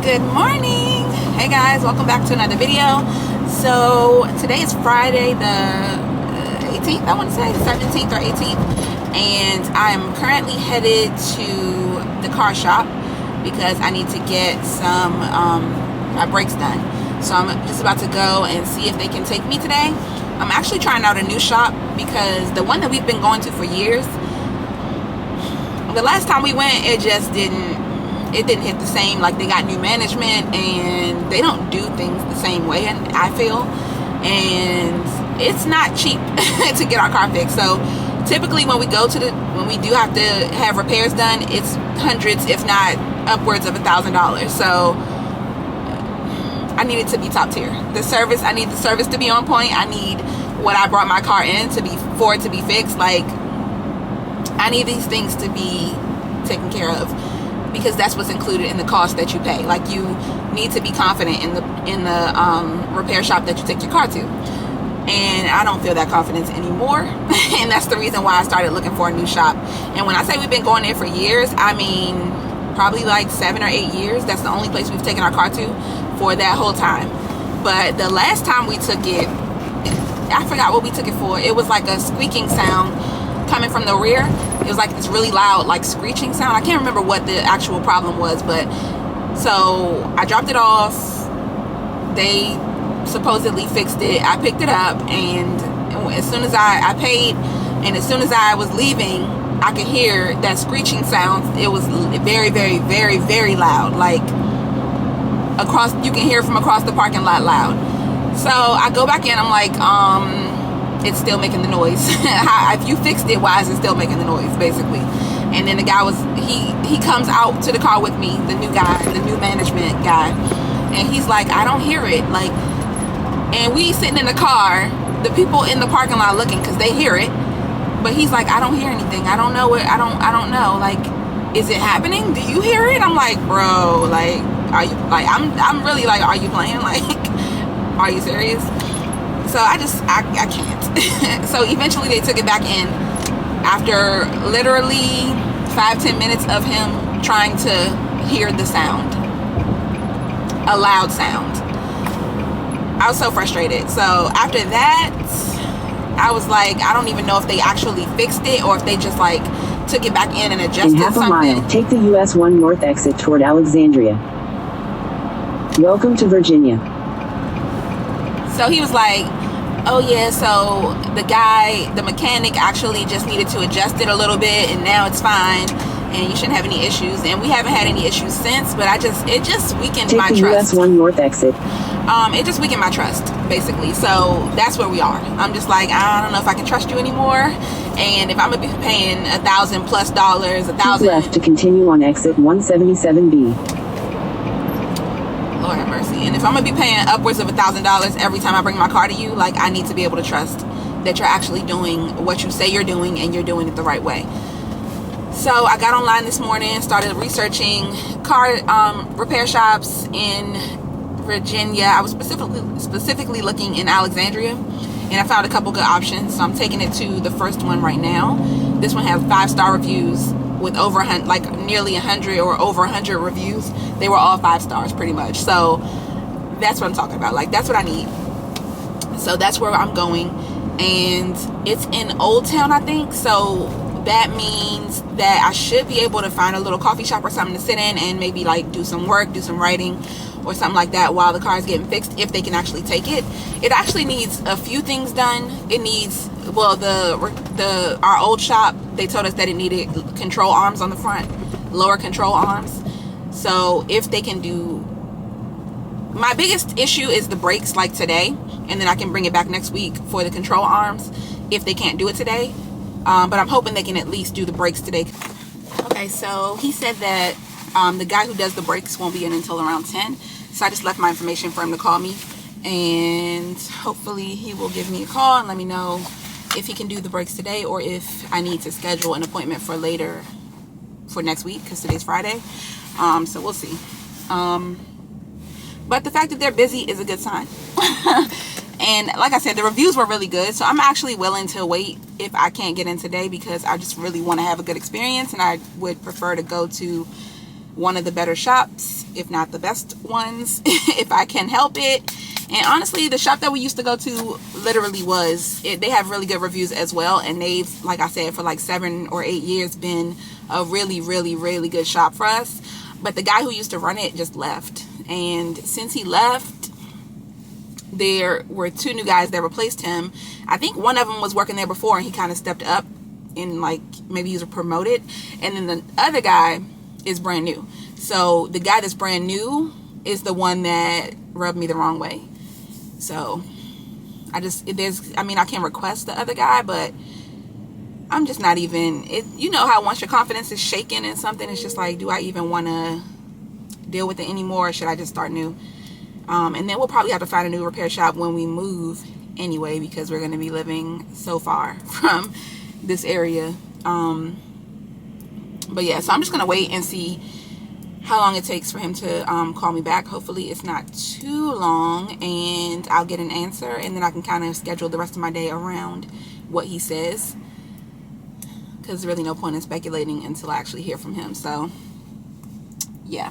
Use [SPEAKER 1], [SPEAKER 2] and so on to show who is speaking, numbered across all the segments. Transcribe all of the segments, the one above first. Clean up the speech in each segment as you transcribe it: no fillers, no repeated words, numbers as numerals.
[SPEAKER 1] Good morning. Hey guys, welcome back to another video. So today is Friday the 18th, I want to say 17th or 18th, and I'm currently headed to the car shop because I need to get some my brakes done. So I'm just about to go and see if they can take me today. I'm actually trying out a new shop because the one that we've been going to for years, the last time we went, it didn't hit the same. Like, they got new management and they don't do things the same way, and I feel, and it's not cheap to get our car fixed. So typically when we do have to have repairs done, it's hundreds if not upwards of $1,000. So I need it to be top tier. I need the service to be on point. I need what I brought my car in for it to be fixed. Like, I need these things to be taken care of, because that's what's included in the cost that you pay. Like, you need to be confident in the repair shop that you take your car to, and I don't feel that confidence anymore. And that's the reason why I started looking for a new shop. And when I say we've been going there for years, I mean probably like 7 or 8 years. That's the only place we've taken our car to for that whole time. But the last time we took it, I forgot what we took it for. It was like a squeaking sound coming from the rear. It was like this really loud, like, screeching sound. I can't remember what the actual problem was, but so I dropped it off. They supposedly fixed it. I picked it up, and as soon as I paid, and as soon as I was leaving, I could hear that screeching sound. It was very, very, very, very loud. Like, you can hear from across the parking lot loud. So I go back in. I'm like, it's still making the noise. If you fixed it, why is it still making the noise, basically? And then the guy he comes out to the car with me, the new management guy, and he's like, I don't hear it. Like, and we sitting in the car, the people in the parking lot looking, because they hear it, but he's like, I don't hear anything. I don't know it. I don't know. Like, is it happening? Do you hear it? I'm like, bro, like, are you, like, I'm really like, are you playing? Like, are you serious? So I can't. So eventually they took it back in after literally 5-10 minutes of him trying to hear the sound, a loud sound. I was so frustrated. So after that, I was like, I don't even know if they actually fixed it or if they just like took it back in and adjusted
[SPEAKER 2] in half a
[SPEAKER 1] something.
[SPEAKER 2] mile, take the US 1 North exit toward Alexandria. Welcome to Virginia.
[SPEAKER 1] So he was like, oh yeah, so the mechanic actually just needed to adjust it a little bit, and now it's fine, and you shouldn't have any issues. And we haven't had any issues since, but it just weakened my trust.
[SPEAKER 2] Take the US 1 North exit.
[SPEAKER 1] It just weakened my trust, basically. So that's where we are. I'm just like, I don't know if I can trust you anymore. And if I'm gonna be paying $1,000+ $1,000
[SPEAKER 2] left to continue on exit 177B.
[SPEAKER 1] Lord have mercy. And if I'm gonna be paying upwards of $1,000 every time I bring my car to you, like, I need to be able to trust that you're actually doing what you say you're doing, and you're doing it the right way. So I got online this morning, started researching car repair shops in Virginia. I was specifically looking in Alexandria, and I found a couple good options. So I'm taking it to the first one right now. This one has 5-star reviews with over nearly 100 or over 100 reviews. They were all 5 stars pretty much. So that's what I'm talking about. Like, that's what I need. So that's where I'm going, and it's in Old Town, I think. So that means that I should be able to find a little coffee shop or something to sit in and maybe like do some work, do some writing or something like that while the car is getting fixed, if they can actually take it. It actually needs a few things done. It needs, well, our old shop, they told us that it needed control arms on the front, lower control arms. So if they can do, my biggest issue is the brakes, like today, and then I can bring it back next week for the control arms if they can't do it today. But I'm hoping they can at least do the brakes today. Okay, so he said that the guy who does the brakes won't be in until around 10. So I just left my information for him to call me, and hopefully he will give me a call and let me know if he can do the brakes today, or if I need to schedule an appointment for later, for next week, because today's Friday. So we'll see. But the fact that they're busy is a good sign. And like I said, the reviews were really good, so I'm actually willing to wait if I can't get in today, because I just really want to have a good experience, and I would prefer to go to one of the better shops, if not the best ones, if I can help it. And honestly, the shop that we used to go to literally they have really good reviews as well. And they've, like I said, for like 7 or 8 years been a really, really, really good shop for us. But the guy who used to run it just left. And since he left, there were 2 new guys that replaced him. I think one of them was working there before and he kind of stepped up and like maybe he was promoted. And then the other guy is brand new. So the guy that's brand new is the one that rubbed me the wrong way. So I can't request the other guy, but I'm just not even, you know how once your confidence is shaken in something, it's just like, do I even want to deal with it anymore, or should I just start new? And then we'll probably have to find a new repair shop when we move anyway, because we're going to be living so far from this area. But yeah, so I'm just going to wait and see how long it takes for him to call me back. Hopefully it's not too long and I'll get an answer, and then I can kind of schedule the rest of my day around what he says, because there's really no point in speculating until I actually hear from him. So yeah.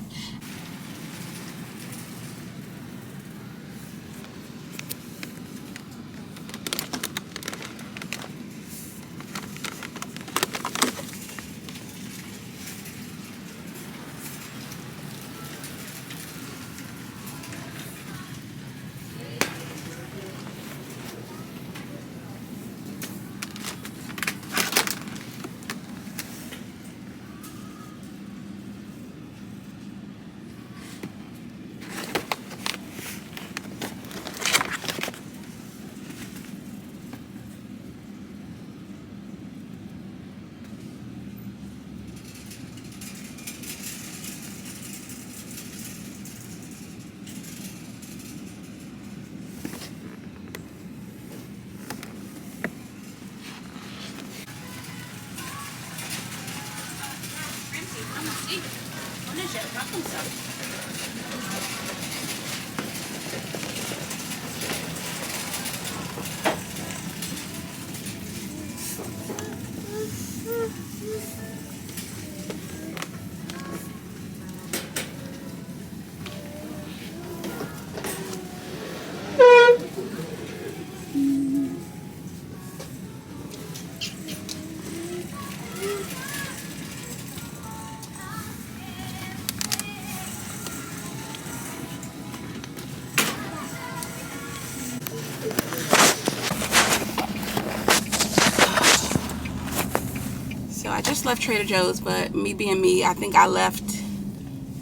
[SPEAKER 1] So I just left Trader Joe's, but me being me, I think I left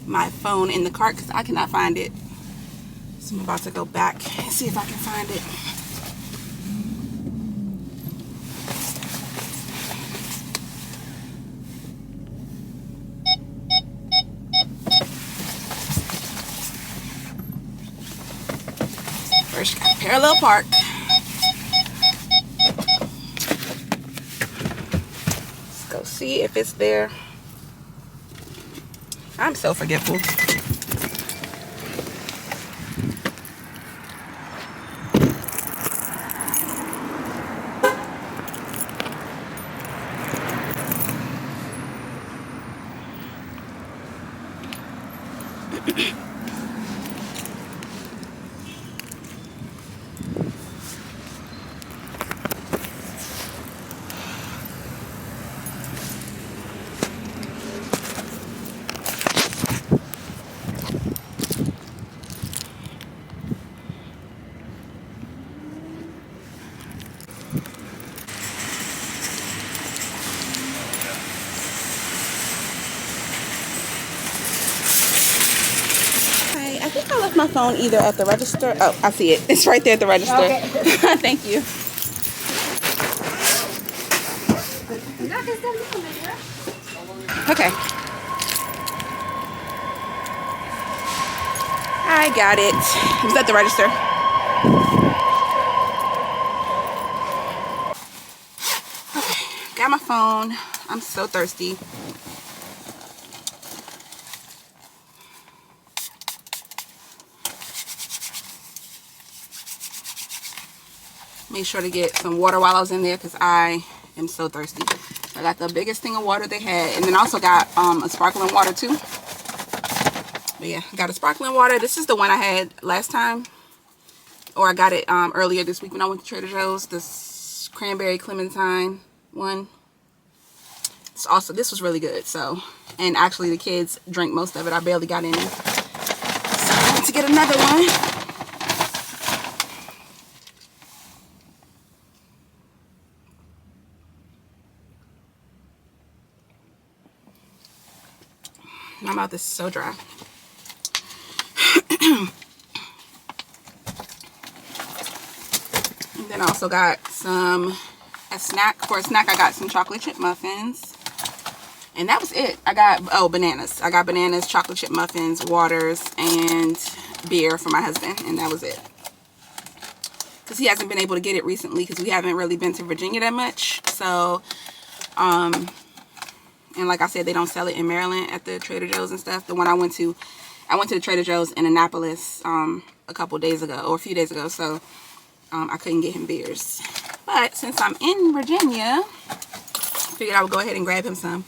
[SPEAKER 1] my phone in the cart because I cannot find it. So I'm about to go back and see if I can find it. First, got parallel park. Let's go see if it's there. I'm so forgetful. I think I left my phone either at the register. Oh, I see it. It's right there at the register. Okay. Thank you. Okay. I got it. It was at the register. Okay. Got my phone. I'm so thirsty. Make sure to get some water while I was in there because I am so thirsty. I got the biggest thing of water they had, and then also got a sparkling water too. But yeah, got a sparkling water. This is the one I had last time, or I got it earlier this week when I went to Trader Joe's. This cranberry clementine one. It's also, this was really good. So, and actually the kids drank most of it. I barely got any. So I went to get another one. My mouth is so dry. And then I also got a snack. For a snack, I got some chocolate chip muffins. And that was it. I got, bananas. I got bananas, chocolate chip muffins, waters, and beer for my husband. And that was it. Because he hasn't been able to get it recently because we haven't really been to Virginia that much. So, and like I said, they don't sell it in Maryland at the Trader Joe's and stuff. The one I went to the Trader Joe's in Annapolis a couple days ago, or a few days ago. So, I couldn't get him beers. But since I'm in Virginia, I figured I would go ahead and grab him some.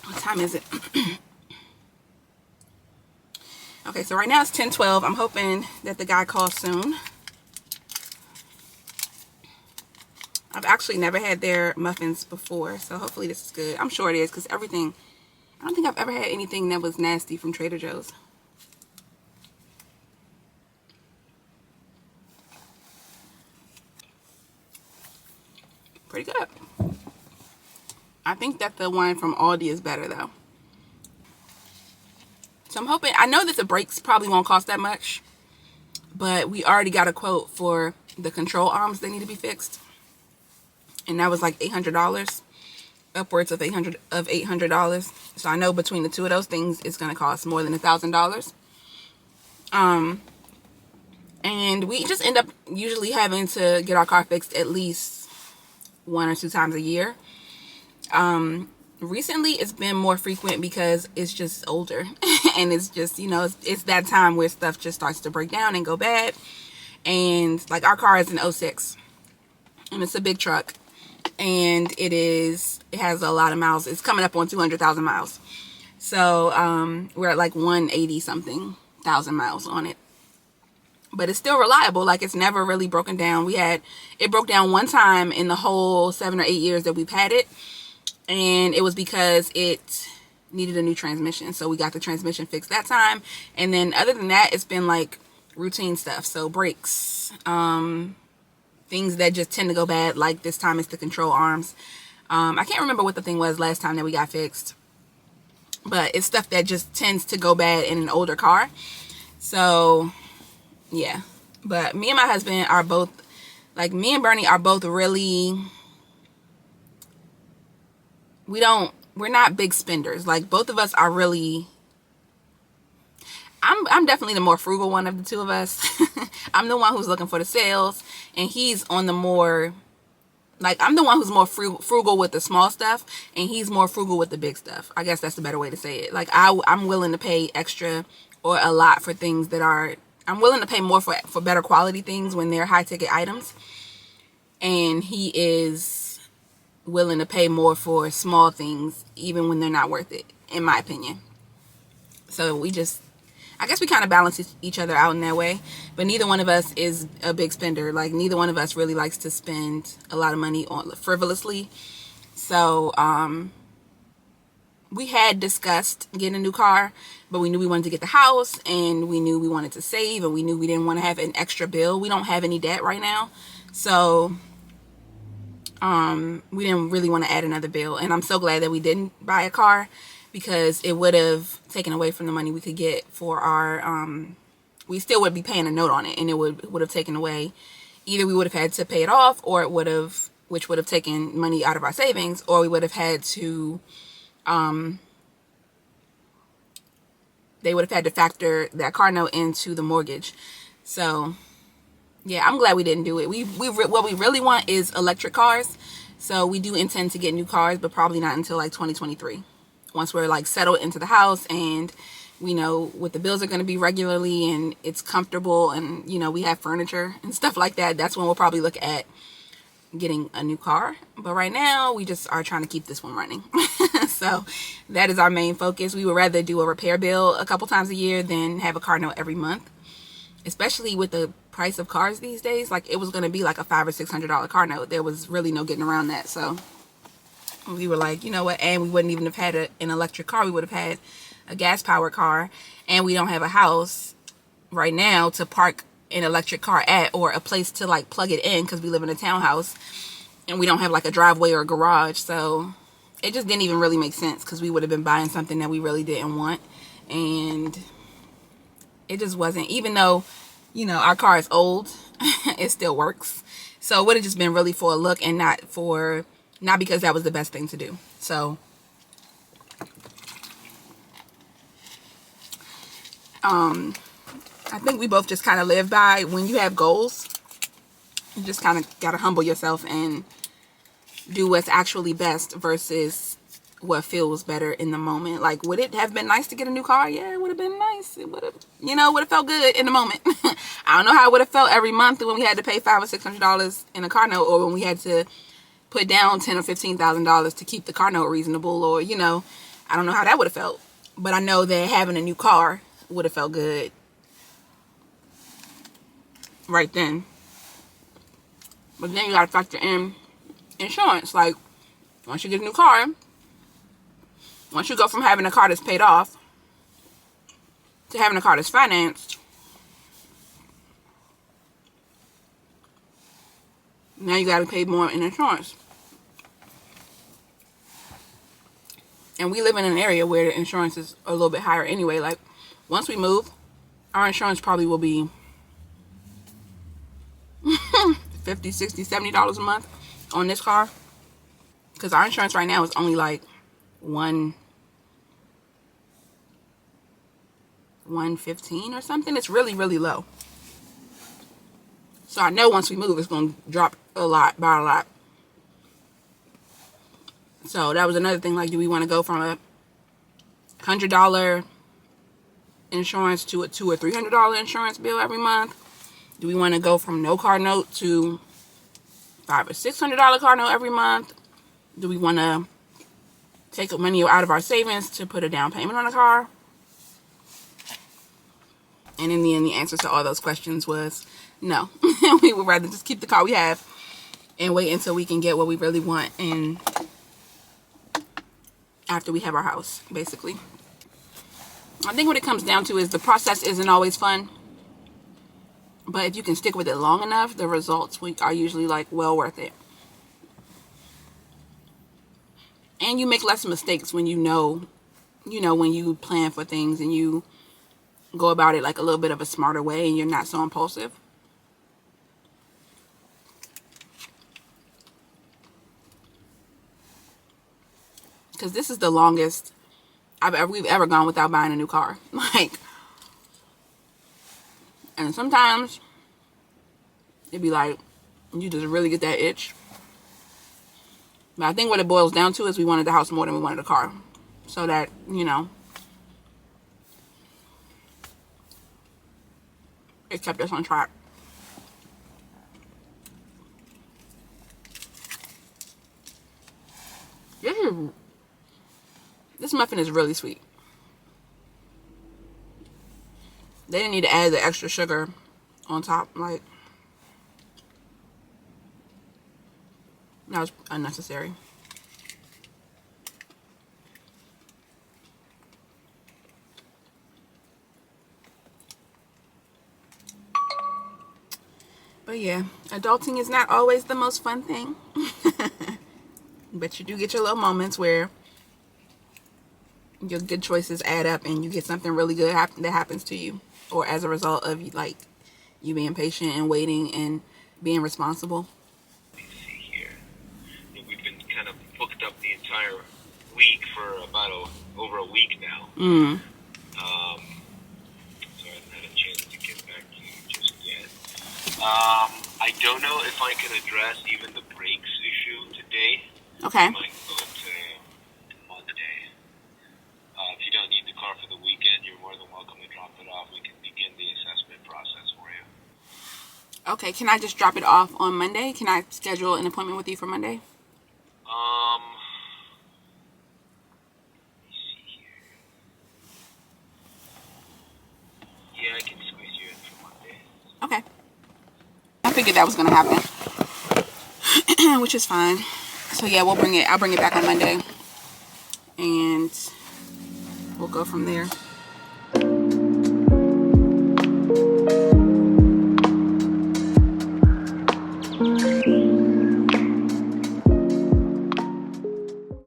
[SPEAKER 1] What time is it? Okay, so right now it's 10:12. I'm hoping that the guy calls soon. I've actually never had their muffins before, so hopefully this is good. I'm sure it is, because everything, I don't think I've ever had anything that was nasty from Trader Joe's. Pretty good. I think that the one from Aldi is better though. So I'm hoping, I know that the brakes probably won't cost that much, but we already got a quote for the control arms that need to be fixed. And that was like $800, upwards of $800. So I know between the two of those things, it's going to cost more than $1,000. And we just end up usually having to get our car fixed at least 1 or 2 times a year. Recently it's been more frequent because it's just older and it's just, you know, it's that time where stuff just starts to break down and go bad. And like our car is an 06 and it's a big truck, and it has a lot of miles. It's coming up on 200,000 miles. So we're at like 180 something thousand miles on it, but it's still reliable. Like, it's never really broken down. It broke down one time in the whole 7 or 8 years that we've had it, and it was because it needed a new transmission. So we got the transmission fixed that time. And then other than that, it's been like routine stuff. So brakes, things that just tend to go bad. Like this time it's the control arms. I can't remember what the thing was last time that we got fixed, but it's stuff that just tends to go bad in an older car. So yeah, but me and my husband are both, like, me and Bernie are both really, we're not big spenders. Like, both of us are really, I'm definitely the more frugal one of the two of us. I'm the one who's looking for the sales, and he's on the more, like, I'm the one who's more frugal with the small stuff, and he's more frugal with the big stuff. I guess that's the better way to say it. Like, I'm willing to pay extra or a lot for things that are, I'm willing to pay more for better quality things when they're high ticket items. And he is willing to pay more for small things, even when they're not worth it, in my opinion. So we just, I guess we kind of balance each other out in that way. But neither one of us is a big spender. Like, neither one of us really likes to spend a lot of money on frivolously. So we had discussed getting a new car, but we knew we wanted to get the house, and we knew we wanted to save, and we knew we didn't want to have an extra bill. We don't have any debt right now, so we didn't really want to add another bill. And I'm so glad that we didn't buy a car, because it would have taken away from the money we could get for our we still would be paying a note on it, and it would have taken away, either we would have had to pay it off, or it would have, which would have taken money out of our savings, or we would have had to they would have had to factor that car note into the mortgage. So yeah, I'm glad we didn't do it. What we really want is electric cars. So we do intend to get new cars, but probably not until like 2023. Once we're like settled into the house, and we know what the bills are going to be regularly, and it's comfortable, and you know, we have furniture and stuff like that, that's when we'll probably look at getting a new car. But right now, we just are trying to keep this one running. So that is our main focus. We would rather do a repair bill a couple times a year than have a car note every month. Especially with the price of cars these days. Like, it was going to be like a $500 or $600 car note. There was really no getting around that. So we were like, you know what? And we wouldn't even have had an electric car. We would have had a gas powered car. And we don't have a house right now to park an electric car at, or a place to like plug it in, because we live in a townhouse and we don't have like a driveway or a garage. So it just didn't even really make sense, because we would have been buying something that we really didn't want. And it just wasn't, even though, you know, our car is old, it still works. So it would have just been really for a look, and not because that was the best thing to do. So I think we both just kind of live by, when you have goals, you just kind of got to humble yourself and do what's actually best versus what feels better in the moment. Like, would it have been nice to get a new car? Yeah, it would have been nice. It would have, you know, would have felt good in the moment. I don't know how it would have felt every month when we had to pay $500 or $600 in a car note, or when we had to put down $10,000 or $15,000 to keep the car note reasonable, or, you know, I don't know how that would have felt. But I know that having a new car would have felt good right then. But then you got to factor in insurance. Like, once you get a new car, once you go from having a car that's paid off to having a car that's financed, now you got to pay more in insurance. And we live in an area where the insurance is a little bit higher anyway. Like, once we move, our insurance probably will be $50, $60, $70 a month on this car. Because our insurance right now is only like $115 or something. It's really, really low. So I know once we move, it's going to drop by a lot. So that was another thing. Like, do we want to go from a $100 insurance to a $200 or $300 insurance bill every month? Do we want to go from no car note to $500 or $600 car note every month? Do we want to take money out of our savings to put a down payment on a car? And in the end, the answers to all those questions was no. We would rather just keep the car we have and wait until we can get what we really want, and after we have our house, basically. I think what it comes down to is the process isn't always fun, but if you can stick with it long enough, the results are usually like well worth it. And you make less mistakes when you know, when you plan for things and you go about it like a little bit of a smarter way, and you're not so impulsive. Because this is the longest we've ever gone without buying a new car. Like, and sometimes it'd be like, you just really get that itch. But I think what it boils down to is we wanted the house more than we wanted a car. So that, it kept us on track. This muffin is really sweet. They didn't need to add the extra sugar on top. Like, that was unnecessary. But yeah, adulting is not always the most fun thing. But you do get your little moments where your good choices add up and you get something really good that happens to you, or as a result of you being patient and waiting and being responsible.
[SPEAKER 3] Let me see here. We've been kind of booked up the entire week for about over a week now. So I haven't had a chance to get back to you just yet. I don't know if I can address even the brakes issue today.
[SPEAKER 1] Okay.
[SPEAKER 3] I might go to Monday. If you don't need the car for the weekend, you're more than welcome to drop it off. We can begin the assessment process for you.
[SPEAKER 1] Okay, can I just drop it off on Monday? Can I schedule an appointment with you for Monday?
[SPEAKER 3] Let me see here. Yeah, I can squeeze you in for Monday.
[SPEAKER 1] Okay. I figured that was gonna happen, which is fine. So yeah, I'll bring it back on Monday, and we'll go from there.